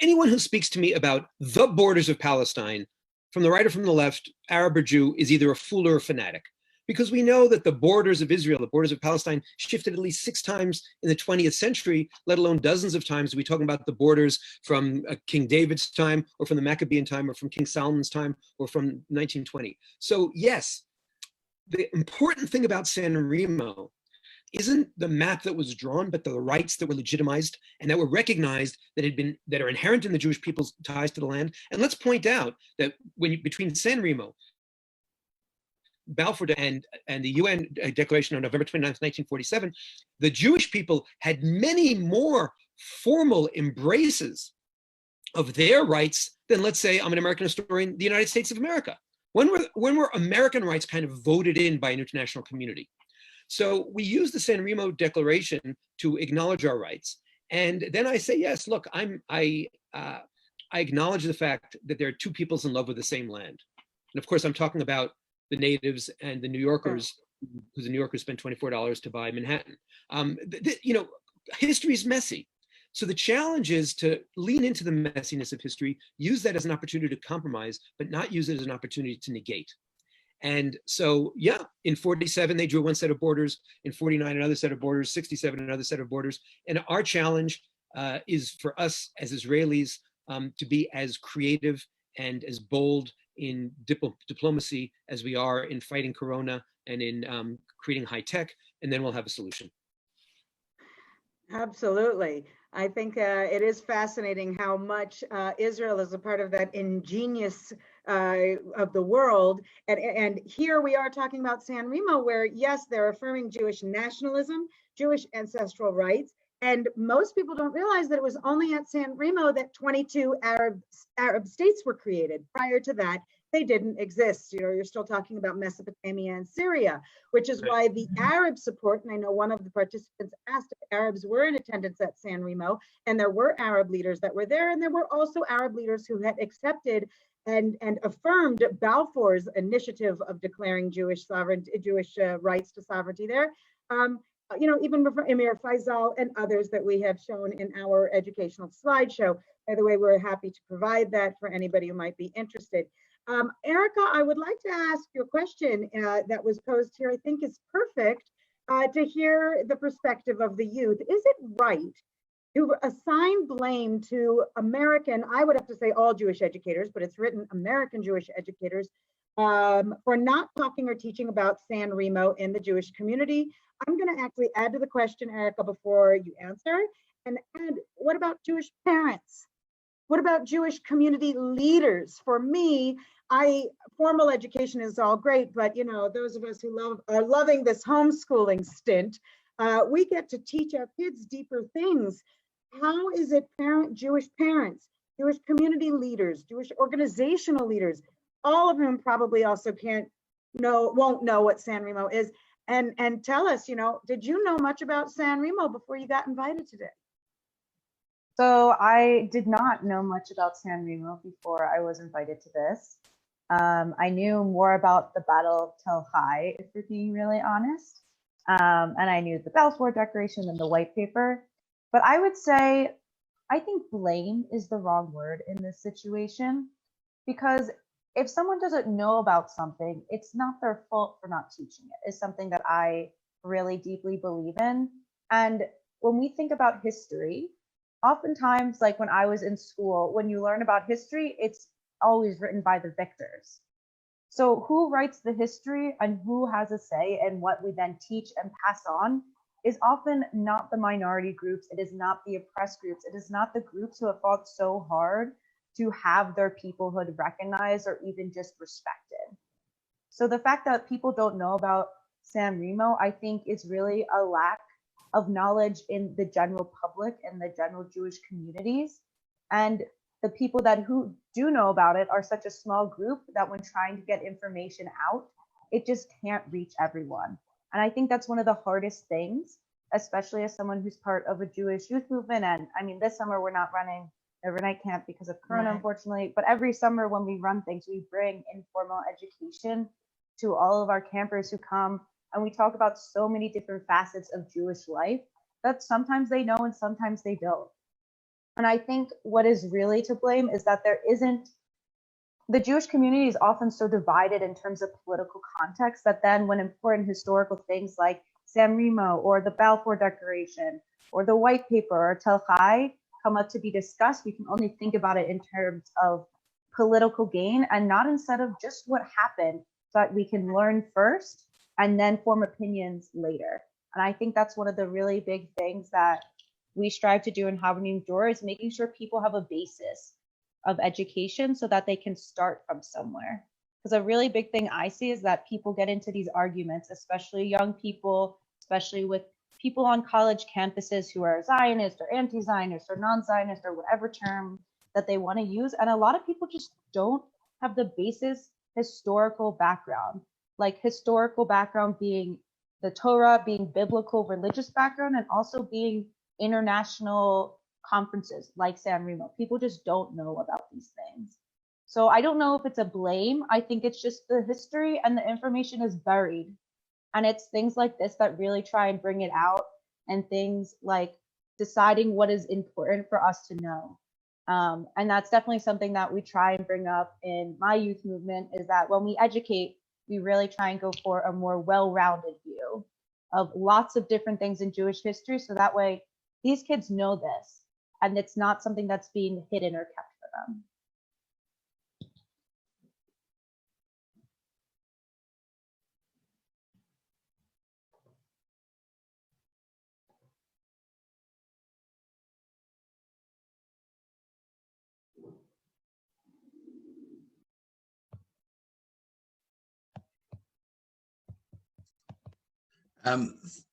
Anyone who speaks to me about the borders of Palestine, from the right or from the left, Arab or Jew, is either a fool or a fanatic. Because we know that the borders of Israel, the borders of Palestine, shifted at least 6 times in the 20th century, let alone dozens of times. We're talking about the borders from King David's time, or from the Maccabean time, or from King Solomon's time, or from 1920. So yes, the important thing about San Remo isn't the map that was drawn, but the rights that were legitimized and that were recognized, that are inherent in the Jewish people's ties to the land. And let's point out that between San Remo, Balfour and the UN Declaration on November 29th, 1947, the Jewish people had many more formal embraces of their rights than, let's say, I'm an American historian, the United States of America. When were American rights kind of voted in by an international community? So we use the San Remo Declaration to acknowledge our rights. And then I say, yes, look, I acknowledge the fact that there are two peoples in love with the same land. And of course, I'm talking about the natives and the New Yorkers, because the New Yorkers spent $24 to buy Manhattan. History is messy. So the challenge is to lean into the messiness of history, use that as an opportunity to compromise, but not use it as an opportunity to negate. And so, yeah, in 47, they drew one set of borders, in 49, another set of borders, 67, another set of borders. And our challenge is for us as Israelis to be as creative and as bold in diplomacy as we are in fighting Corona and in creating high tech, and then we'll have a solution. Absolutely. I think it is fascinating how much Israel is a part of that ingenious of the world. And here we are talking about San Remo, where, yes, they're affirming Jewish nationalism, Jewish ancestral rights. And most people don't realize that it was only at San Remo that 22 Arab states were created. Prior to that, they didn't exist. You know, you're still talking about Mesopotamia and Syria, which is why the Arab support, and I know one of the participants asked if Arabs were in attendance at San Remo, and there were Arab leaders that were there, and there were also Arab leaders who had accepted and affirmed Balfour's initiative of declaring Jewish sovereignty, Jewish rights to sovereignty there. You know, even Emir Faisal and others that we have shown in our educational slideshow. By the way, we're happy to provide that for anybody who might be interested. Erica, I would like to ask you a question that was posed here. I think is perfect to hear the perspective of the youth. Is it right to assign blame to American, I would have to say all Jewish educators, but it's written American Jewish educators, for not talking or teaching about San Remo in the Jewish community? I'm going to actually add to the question, Erica, before you answer, and add, what about Jewish parents? What about Jewish community leaders? For me, formal education is all great, but you know, those of us who are loving this homeschooling stint, we get to teach our kids deeper things. How is it Jewish parents, Jewish community leaders, Jewish organizational leaders, all of whom probably also won't know what San Remo is, and tell us, you know, did you know much about San Remo before you got invited today? So I did not know much about San Remo before I was invited to this. I knew more about the Battle of Tel Hai, if we're being really honest. And I knew the Balfour Declaration and the white paper. But I would say, I think blame is the wrong word in this situation, because if someone doesn't know about something, it's not their fault for not teaching it. It's something that I really deeply believe in. And when we think about history, oftentimes, like when I was in school, when you learn about history, it's always written by the victors. So who writes the history and who has a say in what we then teach and pass on is often not the minority groups. It is not the oppressed groups. It is not the groups who have fought so hard to have their peoplehood recognized or even just respected. So the fact that people don't know about San Remo, I think, is really a lack of knowledge in the general public and the general Jewish communities. And the people who do know about it are such a small group that when trying to get information out, it just can't reach everyone. And I think that's one of the hardest things, especially as someone who's part of a Jewish youth movement. And I mean, this summer we're not running overnight camp because of Corona, unfortunately, but every summer when we run things, we bring informal education to all of our campers who come, and we talk about so many different facets of Jewish life that sometimes they know and sometimes they don't. And I think what is really to blame is that the Jewish community is often so divided in terms of political context that then when important historical things like San Remo or the Balfour Declaration or the white paper or Tel Hai come up to be discussed, we can only think about it in terms of political gain and not instead of just what happened, so that we can learn first and then form opinions later. And I think that's one of the really big things that we strive to do in Habonim Dror, is making sure people have a basis of education so that they can start from somewhere. Because a really big thing I see is that people get into these arguments, especially young people, especially with people on college campuses who are Zionist or anti-Zionist or non-Zionist or whatever term that they want to use. And a lot of people just don't have the basis historical background, like historical background being the Torah, being biblical religious background, and also being international conferences like San Remo. People just don't know about these things. So I don't know if it's a blame. I think it's just the history and the information is buried. And it's things like this that really try and bring it out, and things like deciding what is important for us to know. And that's definitely something that we try and bring up in my youth movement, is that when we educate, we really try and go for a more well-rounded view of lots of different things in Jewish history. So that way these kids know this, and it's not something that's being hidden or kept for them.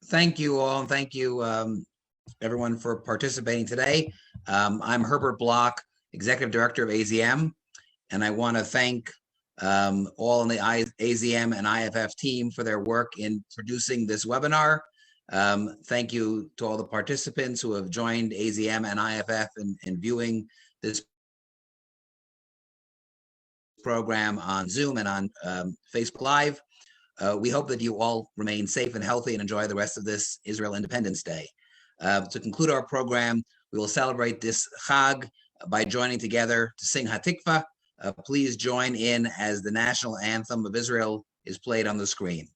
Thank you all, and thank you everyone for participating today. I'm Herbert Block, Executive Director of AZM, and I want to thank all in the AZM and IFF team for their work in producing this webinar. Thank you to all the participants who have joined AZM and IFF in viewing this program on Zoom and on Facebook Live. We hope that you all remain safe and healthy and enjoy the rest of this Israel Independence Day. To conclude our program, we will celebrate this Chag by joining together to sing Hatikva. Please join in as the national anthem of Israel is played on the screen.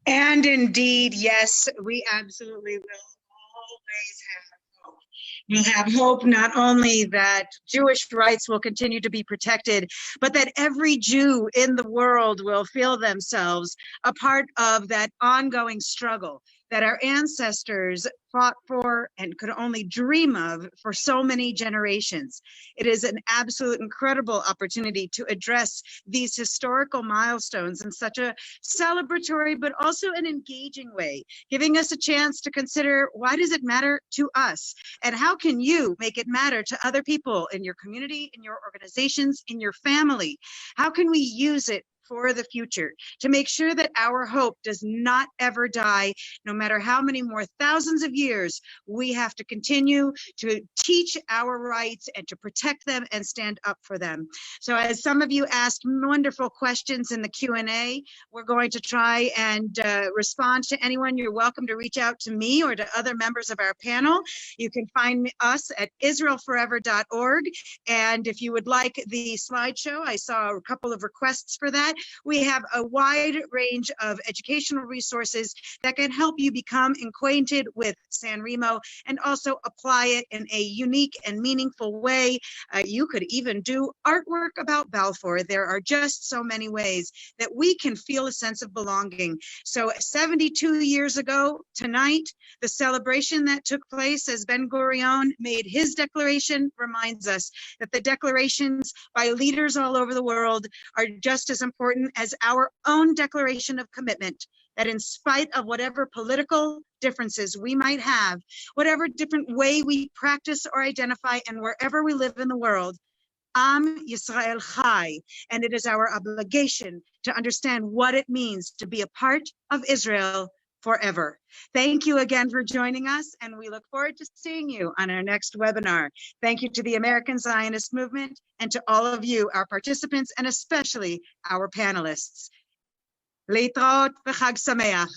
And indeed, yes, we absolutely will always have hope. We'll have hope not only that Jewish rights will continue to be protected, but that every Jew in the world will feel themselves a part of that ongoing struggle that our ancestors fought for and could only dream of for so many generations. It is an absolute incredible opportunity to address these historical milestones in such a celebratory but also an engaging way, giving us a chance to consider, why does it matter to us? And how can you make it matter to other people in your community, in your organizations, in your family? How can we use it for the future, to make sure that our hope does not ever die, no matter how many more thousands of years we have to continue to teach our rights and to protect them and stand up for them. So as some of you asked wonderful questions in the Q&A, we're going to try and respond to anyone. You're welcome to reach out to me or to other members of our panel. You can find us at israelforever.org. And if you would like the slideshow, I saw a couple of requests for that. We have a wide range of educational resources that can help you become acquainted with San Remo and also apply it in a unique and meaningful way. You could even do artwork about Balfour. There are just so many ways that we can feel a sense of belonging. So 72 years ago tonight, the celebration that took place as Ben-Gurion made his declaration reminds us that the declarations by leaders all over the world are just as important as our own declaration of commitment, that in spite of whatever political differences we might have, whatever different way we practice or identify, and wherever we live in the world, Am Yisrael Chai, and it is our obligation to understand what it means to be a part of Israel forever. Thank you again for joining us, and we look forward to seeing you on our next webinar. Thank you to the American Zionist Movement and to all of you, our participants, and especially our panelists. Leitraot v'Chag Sameach.